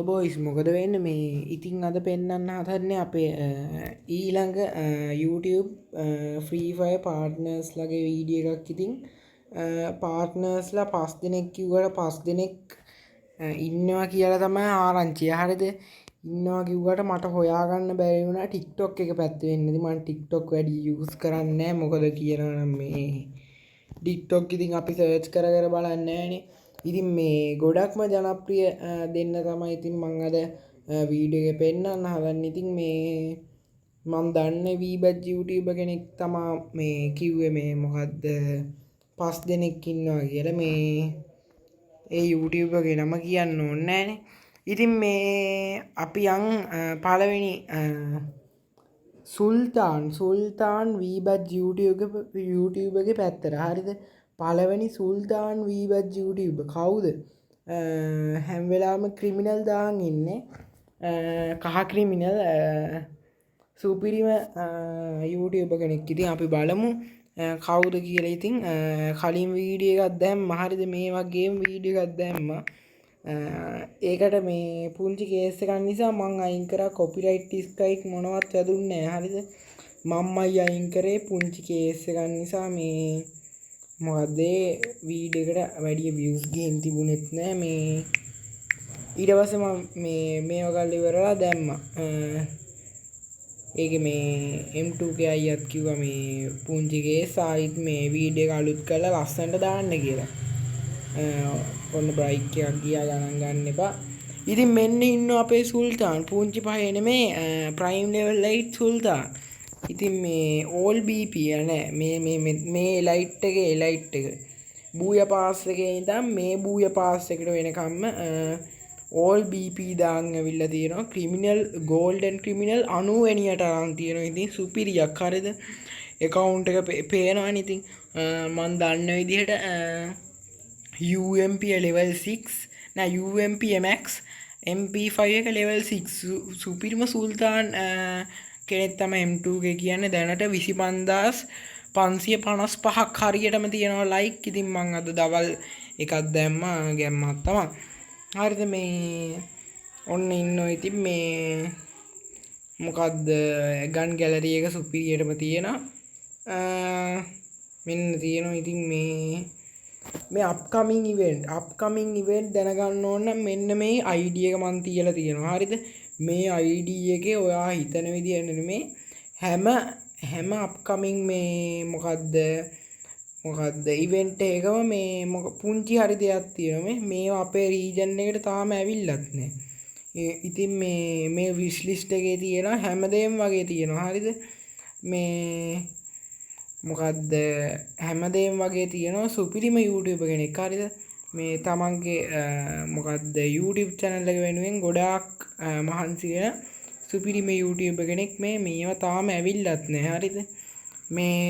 Boys මොකද වෙන්න මේ ඉතිං අද පෙන්න්න හදන්නේ අපේ ඊළඟ YouTube ෆ්‍රීෆය පාර්ට්නර්ස් ලගේ වීඩිය එකක් ඉතින් පාර්ට්නර්ස්ලා 5 දෙනෙක් කිව්වට 5 දෙනෙක් ඉන්නවා කියලා තමයි ආරංචිය. හරිද? ඉන්නවා කිව්වට මට හොයාගන්න බැරි වුණා TikTok එක පැත්තේ වෙන්නදී. මම TikTok වැඩි යූස් කරන්නේ නැහැ. මොකද කියනවා නම් මේ TikTok ඉතින් අපි සර්ච් කර බලන්නේ නැහනේ. ඉතින් මේ ගොඩක්ම ජනප්‍රිය දෙන්න තමයි ඉතින් මං අද වීඩියෝ එක පෙන්වන්න හදන්නේ. ඉතින් මේ මම දන්නේ වීබජ් YouTuber කෙනෙක් තමා මේ කිව්වේ මේ මොකද්ද 5 දෙනෙක් ඉන්නවා කියලා. මේ ඒ YouTuber ගේ නම කියන්න ඕනේ නැහනේ. ඉතින් මේ අපි යන් පළවෙනි සුල්තාන් වීබජ් YouTube ගේ පැත්තට. හරිද? පළවෙනි සුල්තාන් වීබජ් YouTuber කවුද? හැම වෙලාවෙම ක්‍රිමිනල් දාන් ඉන්නේ. කහ ක්‍රිමිනල් සුපිරිම YouTuber කෙනෙක්. ඉතින් අපි බලමු කවුද කියලා. ඉතින් කලින් වීඩියෝ එකක් දැම්මා. හරිද? මේ වගේම වීඩියෝ එකක් දැම්මා. ඒකට මේ පුංචි කේස් එකක් නිසා මං අයින් කරා කොපිරයිට් ස්ට්‍රයික් මොනවත් වැදුන්නේ නැහැ. හරිද? මම්මයි අයින් කරේ පුංචි කේස් එකක් නිසා. මේ මොකද වීඩියෝ එකට වැඩි views ගේන්න තිබුණෙත් නැහැ. මේ ඊට පස්සේ මම මේව කරලා ඉවරලා දැම්මා. ඒක මේ M2K අයියත් කිව්වා මේ පුංචි කේස් ආයිත් මේ වීඩියෝ එක අලුත් කරලා ලස්සනට දාන්න කියලා. ඔන්න බ්‍රයික් එකක් ගියා ගණන් ගන්න එපා. ඉතින් මෙන්න ඉන්නවා අපේ සුල්තාන්. පුංචි පහේ නෙමේ ප්‍රයිම් ලෙවල් 8 සුල්තාන්. ඉතින් මේ ඕල් BP නෑ මේ ලයිට් එකේ ලයිට් එක. බූය පාස් එකේ ඉඳන් මේ බූය පාස් එකට වෙනකම්ම ඕල් BP දාන් ඇවිල්ලා තියෙනවා. ක්‍රිමිනල් ගෝල්ඩන් ක්‍රිමිනල් 90 වෙනියට අරන් තියෙනවා. ඉතින් සුපිරියක්. හරිද? account එක පේනවනේ. ඉතින් මම දන්න විදිහට UMP level 6 නෑ UMP MX MP5 එක level 6 සුපිරිම සුල්තාන් කෙනෙක් තමයි M2K කියන්නේ. දැනට 25555ක් හරියටම තියෙනවා ලයික්. ඉතින් මං අද දවල් එකක් දැම්මා ගැම්මක් තමයි. හරිද? මේ ඔන්න ඉන්නවා. ඉතින් මේ මොකද්ද ගන් ගැලරි එක සුපිරියටම තියෙනවා. මෙන්න තියෙනවා. ඉතින් මේ අප්කමින් ඉවෙන්ට් දැනගන්න ඕන නම් මෙන්න මේ ID එක මන් තියලා තියෙනවා. හරිද? මේ ID එකේ ඔයා හිතන විදිහට නෙමේ හැම අප්කමින් මේ මොකද්ද ඉවෙන්ට් එකකම මේ පුංචි හරි දෙයක් තියෙනවා. මේවා අපේ රීජන් එකට තාම ඇවිල්ලත් නැහැ. ඉතින් මේ විශ් ලිස්ට් එකේ තියෙන හැමදේම වගේ තියෙනවා. හරිද? මේ මොකද්ද හැමදේම වගේ තියෙනවා. සුපිරිම YouTuber කෙනෙක්. හරිද? මේ තමන්ගේ මොකද්ද YouTube channel එක වෙනුවෙන් ගොඩාක් මහන්සි වෙන සුපිරිම YouTuber කෙනෙක්. මේවා තාම ඇවිල්ලත් නැහැ. හරිද? මේ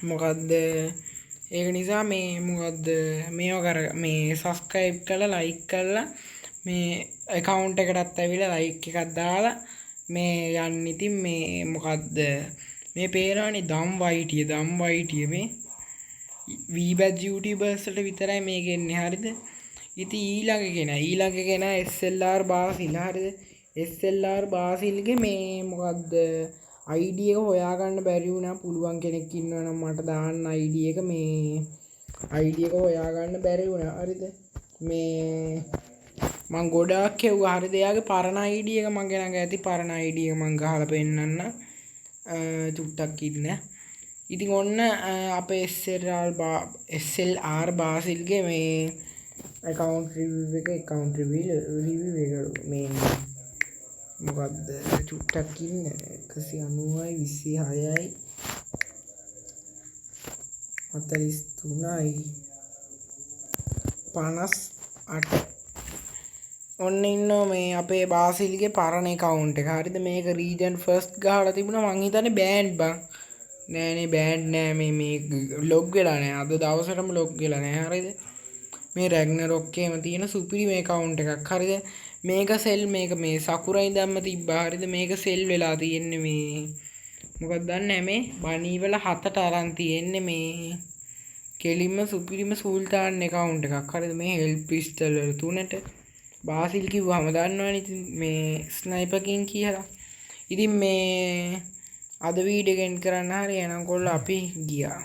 මොකද්ද ඒක නිසා මේවා කර මේ subscribe කරලා like කරලා මේ account එකටත් ඇවිල්ලා like එකක් දාලා මේ යන්න. ඉතින් මේ මොකද්ද මේ පේනවනේ දම් වයිටිය මේ වීබජ් YouTubers වලට විතරයි මේක එන්නේ. හරිද? ඉතින් ඊළඟ කෙනා SLR බාසිල්. හරිද? SLR බාසිල්ගේ මේ මොකද්ද ID එක හොයාගන්න බැරි වුණා. පුළුවන් කෙනෙක් ඉන්නවනම් මට දාන්න ID එක. මේ ID එක හොයාගන්න බැරි වුණා. හරිද? මේ මං ගොඩාක් කෙව්වා. හරිද? එයාගේ පරණ ID එක මගේ ළඟ ඇති. පරණ ID එක මං ගහලා පෙන්නන්න. චුට්ටක් ඉන්න. ඉතින් ඔන්න අපේ SLR බාසිල්ගේ මේ account review එක මේ මොකද්ද චුට්ටක් ඉන්න 190යි 26යි 43යි 58 ඔන්න ඉන්නවා මේ අපේ බාසිල්ගේ පරණ account එක. හරිද? මේක region first ගහලා තිබුණා. මං හිතන්නේ බෑන්ඩ් බං. නෑනේ බෑන්ඩ් නෑ. මේ ලොග් වෙලා නෑ. අද දවසටම ලොග් වෙලා නෑ. හරිද? මේ රැග්නරොක් එකේම තියෙන සුපිරි මේ account එකක්. හරිද? මේක සෙල් මේ සකුරා ඉඳන්ම තිබ්බා. හරිද? මේක සෙල් වෙලා තියෙන්නේ මේ මොකක්ද දන්නේ මේ බනී වල 7ට අරන් තියෙන්නේ මේ කෙලින්ම සුපිරිම සුල්තාන් account එකක්. හරිද? මේ හෙල්ප් පිස්ටල් වල 3ට බාසිල් කිව්වම දන්නවනේ ඉතින් මේ ස්නයිපර් කින් කියලා. ඉතින් මේ අද වීඩියෝ එක එන්ඩ් කරන්න හරි එහෙනම් කොල්ලෝ අපි ගියා.